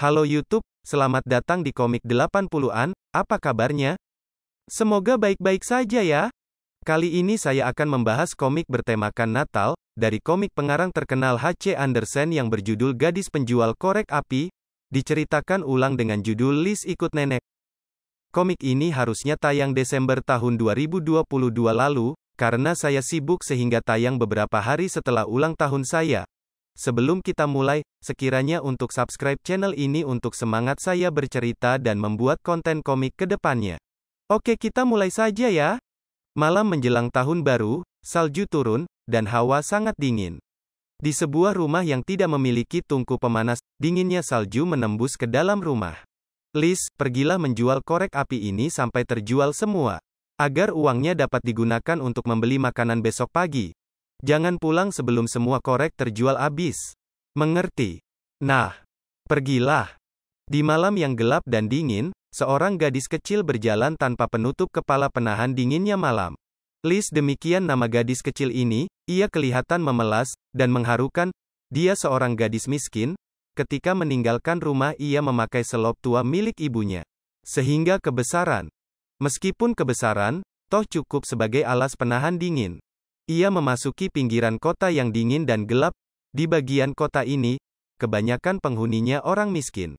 Halo YouTube, selamat datang di Komik 80-an, apa kabarnya? Semoga baik-baik saja ya. Kali ini saya akan membahas komik bertemakan Natal, dari komik pengarang terkenal H.C. Andersen yang berjudul Gadis Penjual Korek Api, diceritakan ulang dengan judul Liz Ikut Nenek. Komik ini harusnya tayang Desember tahun 2022 lalu, karena saya sibuk sehingga tayang beberapa hari setelah ulang tahun saya. Sebelum kita mulai, sekiranya untuk subscribe channel ini untuk semangat saya bercerita dan membuat konten komik ke depannya. Oke, kita mulai saja ya. Malam menjelang tahun baru, salju turun, dan hawa sangat dingin. Di sebuah rumah yang tidak memiliki tungku pemanas, dinginnya salju menembus ke dalam rumah. Liz, pergilah menjual korek api ini sampai terjual semua. Agar uangnya dapat digunakan untuk membeli makanan besok pagi. Jangan pulang sebelum semua korek terjual habis. Mengerti? Nah, pergilah. Di malam yang gelap dan dingin, seorang gadis kecil berjalan tanpa penutup kepala penahan dinginnya malam. Liz, demikian nama gadis kecil ini, ia kelihatan memelas, dan mengharukan. Dia seorang gadis miskin. Ketika meninggalkan rumah ia memakai selop tua milik ibunya. Sehingga kebesaran. Meskipun kebesaran, toh cukup sebagai alas penahan dingin. Ia memasuki pinggiran kota yang dingin dan gelap. Di bagian kota ini, kebanyakan penghuninya orang miskin.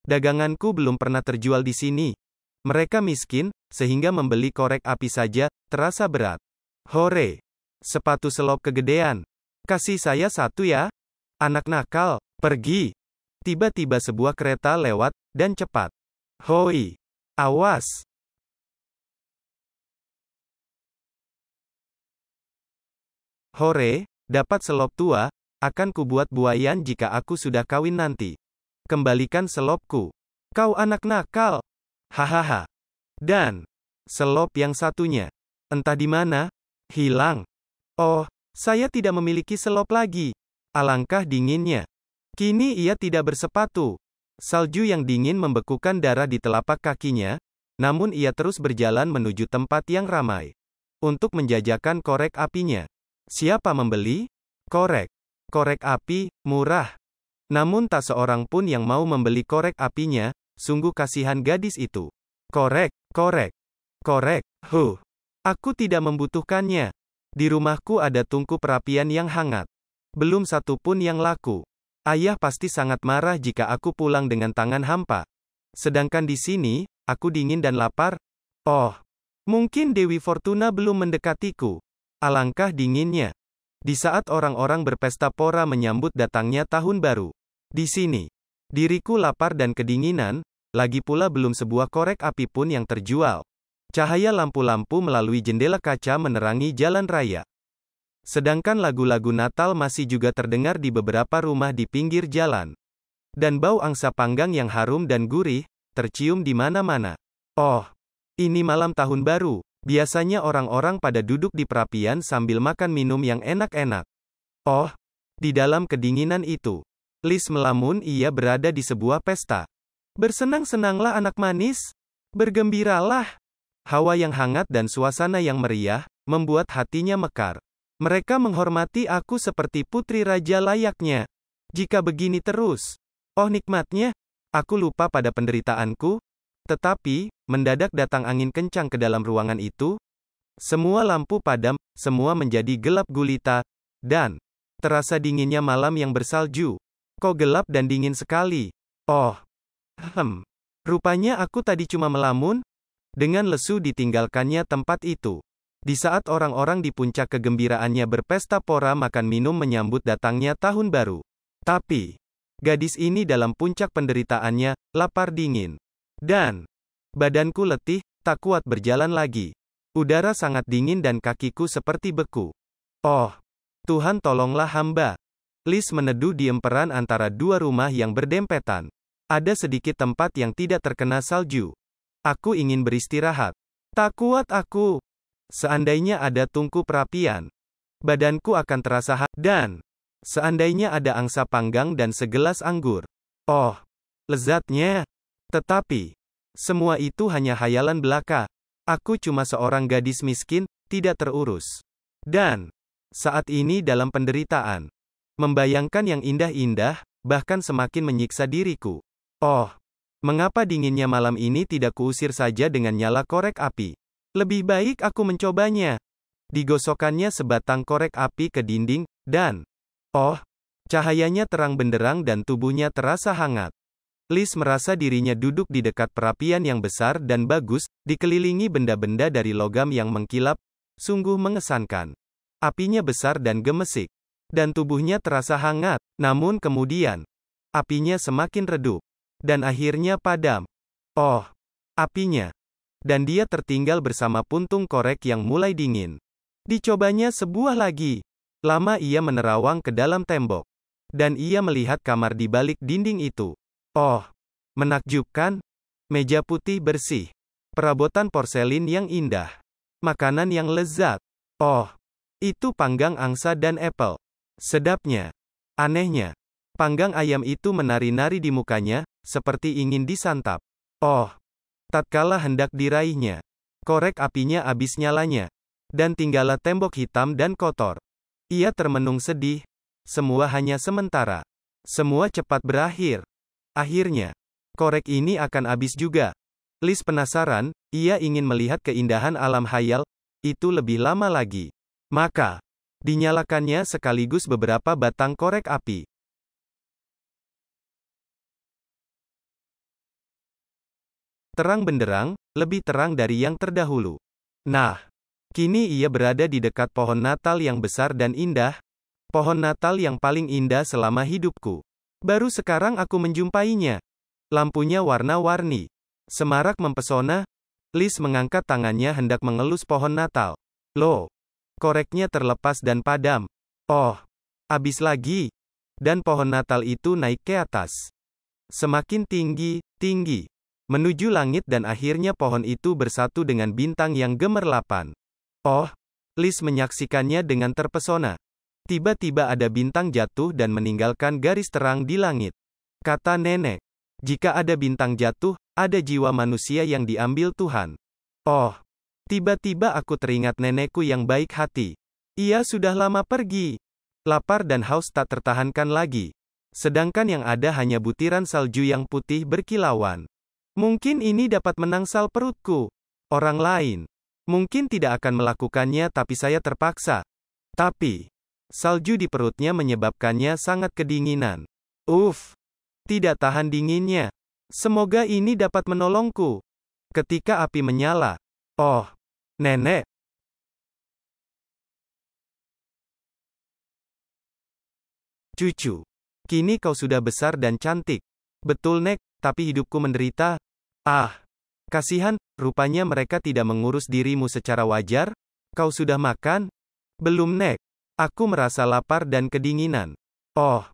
Daganganku belum pernah terjual di sini. Mereka miskin, sehingga membeli korek api saja terasa berat. Hore! Sepatu selop kegedean. Kasih saya satu ya. Anak nakal, pergi. Tiba-tiba sebuah kereta lewat, dan cepat. Hoi! Awas! Hore, dapat selop tua, akan kubuat buayan jika aku sudah kawin nanti. Kembalikan selopku. Kau anak nakal. Hahaha. Dan, selop yang satunya. Entah di mana, hilang. Oh, saya tidak memiliki selop lagi. Alangkah dinginnya. Kini ia tidak bersepatu. Salju yang dingin membekukan darah di telapak kakinya, namun ia terus berjalan menuju tempat yang ramai. Untuk menjajakan korek apinya. Siapa membeli? Korek. Korek api, murah. Namun tak seorang pun yang mau membeli korek apinya, sungguh kasihan gadis itu. Korek, korek, korek, aku tidak membutuhkannya. Di rumahku ada tungku perapian yang hangat. Belum satu pun yang laku. Ayah pasti sangat marah jika aku pulang dengan tangan hampa. Sedangkan di sini, aku dingin dan lapar. Oh, mungkin Dewi Fortuna belum mendekatiku. Alangkah dinginnya. Di saat orang-orang berpesta pora menyambut datangnya tahun baru. Di sini, diriku lapar dan kedinginan, lagi pula belum sebuah korek api pun yang terjual. Cahaya lampu-lampu melalui jendela kaca menerangi jalan raya. Sedangkan lagu-lagu Natal masih juga terdengar di beberapa rumah di pinggir jalan. Dan bau angsa panggang yang harum dan gurih, tercium di mana-mana. Oh, ini malam tahun baru. Biasanya orang-orang pada duduk di perapian sambil makan minum yang enak-enak. Oh, di dalam kedinginan itu, Liz melamun ia berada di sebuah pesta. Bersenang-senanglah anak manis. Bergembiralah. Hawa yang hangat dan suasana yang meriah, membuat hatinya mekar. Mereka menghormati aku seperti putri raja layaknya. Jika begini terus, oh nikmatnya, aku lupa pada penderitaanku. Tetapi, mendadak datang angin kencang ke dalam ruangan itu. Semua lampu padam, semua menjadi gelap gulita, dan terasa dinginnya malam yang bersalju. Kok gelap dan dingin sekali? Oh, rupanya aku tadi cuma melamun. Dengan lesu ditinggalkannya tempat itu. Di saat orang-orang di puncak kegembiraannya berpesta pora makan minum menyambut datangnya tahun baru. Tapi, gadis ini dalam puncak penderitaannya, lapar dingin. Dan, badanku letih, tak kuat berjalan lagi. Udara sangat dingin dan kakiku seperti beku. Oh, Tuhan tolonglah hamba. Liz meneduh di emperan antara dua rumah yang berdempetan. Ada sedikit tempat yang tidak terkena salju. Aku ingin beristirahat. Tak kuat aku. Seandainya ada tungku perapian, badanku akan terasa hangat. Dan, seandainya ada angsa panggang dan segelas anggur. Oh, lezatnya. Tetapi, semua itu hanya hayalan belaka. Aku cuma seorang gadis miskin, tidak terurus. Dan, saat ini dalam penderitaan. Membayangkan yang indah-indah, bahkan semakin menyiksa diriku. Oh, mengapa dinginnya malam ini tidak kuusir saja dengan nyala korek api? Lebih baik aku mencobanya. Digosokkannya sebatang korek api ke dinding, dan oh, cahayanya terang benderang dan tubuhnya terasa hangat. Liz merasa dirinya duduk di dekat perapian yang besar dan bagus, dikelilingi benda-benda dari logam yang mengkilap, sungguh mengesankan. Apinya besar dan gemesik, dan tubuhnya terasa hangat, namun kemudian, apinya semakin redup, dan akhirnya padam. Oh, apinya. Dan dia tertinggal bersama puntung korek yang mulai dingin. Dicobanya sebuah lagi. Lama ia menerawang ke dalam tembok. Dan ia melihat kamar di balik dinding itu. Oh, menakjubkan. Meja putih bersih. Perabotan porselin yang indah. Makanan yang lezat. Oh, itu panggang angsa dan apel. Sedapnya. Anehnya. Panggang ayam itu menari-nari di mukanya, seperti ingin disantap. Oh, tatkala hendak diraihnya, korek apinya habis nyalanya. Dan tinggallah tembok hitam dan kotor. Ia termenung sedih. Semua hanya sementara. Semua cepat berakhir. Akhirnya, korek ini akan habis juga. Liz penasaran, ia ingin melihat keindahan alam khayal, itu lebih lama lagi. Maka, dinyalakannya sekaligus beberapa batang korek api. Terang benderang, lebih terang dari yang terdahulu. Nah, kini ia berada di dekat pohon Natal yang besar dan indah, pohon Natal yang paling indah selama hidupku. Baru sekarang aku menjumpainya. Lampunya warna-warni. Semarak mempesona. Liz mengangkat tangannya hendak mengelus pohon Natal. Loh, koreknya terlepas dan padam. Oh, habis lagi. Dan pohon Natal itu naik ke atas. Semakin tinggi, tinggi. Menuju langit dan akhirnya pohon itu bersatu dengan bintang yang gemerlapan. Oh, Liz menyaksikannya dengan terpesona. Tiba-tiba ada bintang jatuh dan meninggalkan garis terang di langit. Kata nenek, jika ada bintang jatuh, ada jiwa manusia yang diambil Tuhan. Oh, tiba-tiba aku teringat nenekku yang baik hati. Ia sudah lama pergi. Lapar dan haus tak tertahankan lagi. Sedangkan yang ada hanya butiran salju yang putih berkilauan. Mungkin ini dapat menangsal perutku. Orang lain mungkin tidak akan melakukannya tapi saya terpaksa. Tapi, salju di perutnya menyebabkannya sangat kedinginan. Tidak tahan dinginnya. Semoga ini dapat menolongku. Ketika api menyala. Oh, nenek. Cucu. Kini kau sudah besar dan cantik. Betul nek, tapi hidupku menderita. Ah, kasihan, rupanya mereka tidak mengurus dirimu secara wajar. Kau sudah makan? Belum nek. Aku merasa lapar dan kedinginan. Oh,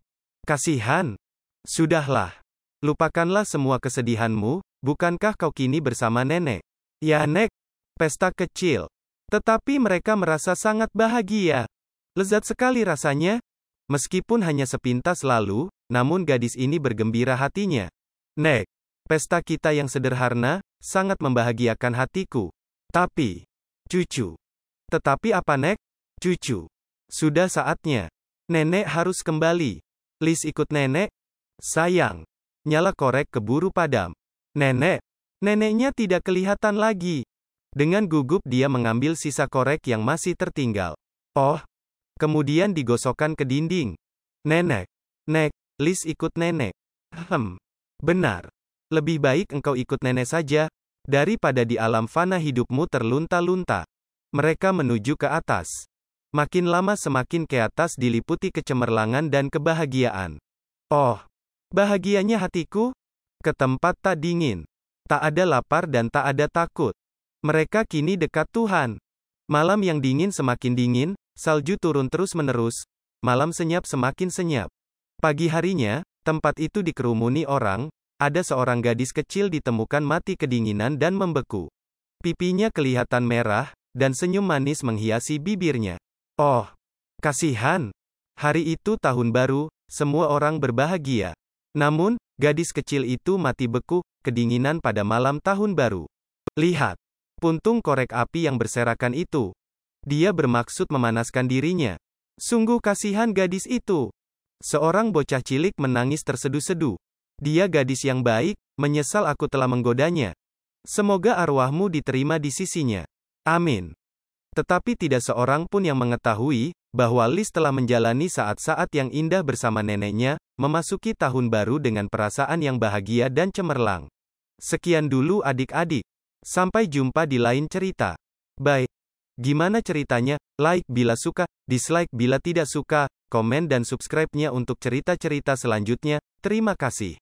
kasihan. Sudahlah. Lupakanlah semua kesedihanmu, bukankah kau kini bersama nenek? Ya nek, pesta kecil. Tetapi mereka merasa sangat bahagia. Lezat sekali rasanya. Meskipun hanya sepintas lalu, namun gadis ini bergembira hatinya. Nek, pesta kita yang sederhana, sangat membahagiakan hatiku. Tapi, cucu. Tetapi apa nek? Cucu. Sudah saatnya. Nenek harus kembali. Liz ikut nenek. Sayang. Nyala korek keburu padam. Nenek. Neneknya tidak kelihatan lagi. Dengan gugup dia mengambil sisa korek yang masih tertinggal. Oh. Kemudian digosokkan ke dinding. Nenek. Nek. Liz ikut nenek. Benar. Lebih baik engkau ikut nenek saja, daripada di alam fana hidupmu terlunta-lunta. Mereka menuju ke atas. Makin lama semakin ke atas diliputi kecemerlangan dan kebahagiaan. Oh, bahagianya hatiku, ke tempat tak dingin. Tak ada lapar dan tak ada takut. Mereka kini dekat Tuhan. Malam yang dingin semakin dingin, salju turun terus-menerus, malam senyap semakin senyap. Pagi harinya, tempat itu dikerumuni orang, ada seorang gadis kecil ditemukan mati kedinginan dan membeku. Pipinya kelihatan merah, dan senyum manis menghiasi bibirnya. Oh, kasihan. Hari itu tahun baru, semua orang berbahagia. Namun, gadis kecil itu mati beku, kedinginan pada malam tahun baru. Lihat, puntung korek api yang berserakan itu. Dia bermaksud memanaskan dirinya. Sungguh kasihan gadis itu. Seorang bocah cilik menangis terseduh-seduh. Dia gadis yang baik, menyesal aku telah menggodanya. Semoga arwahmu diterima di sisinya. Amin. Tetapi tidak seorang pun yang mengetahui, bahwa Liz telah menjalani saat-saat yang indah bersama neneknya, memasuki tahun baru dengan perasaan yang bahagia dan cemerlang. Sekian dulu adik-adik. Sampai jumpa di lain cerita. Bye. Gimana ceritanya? Like bila suka, dislike bila tidak suka, komen dan subscribe-nya untuk cerita-cerita selanjutnya. Terima kasih.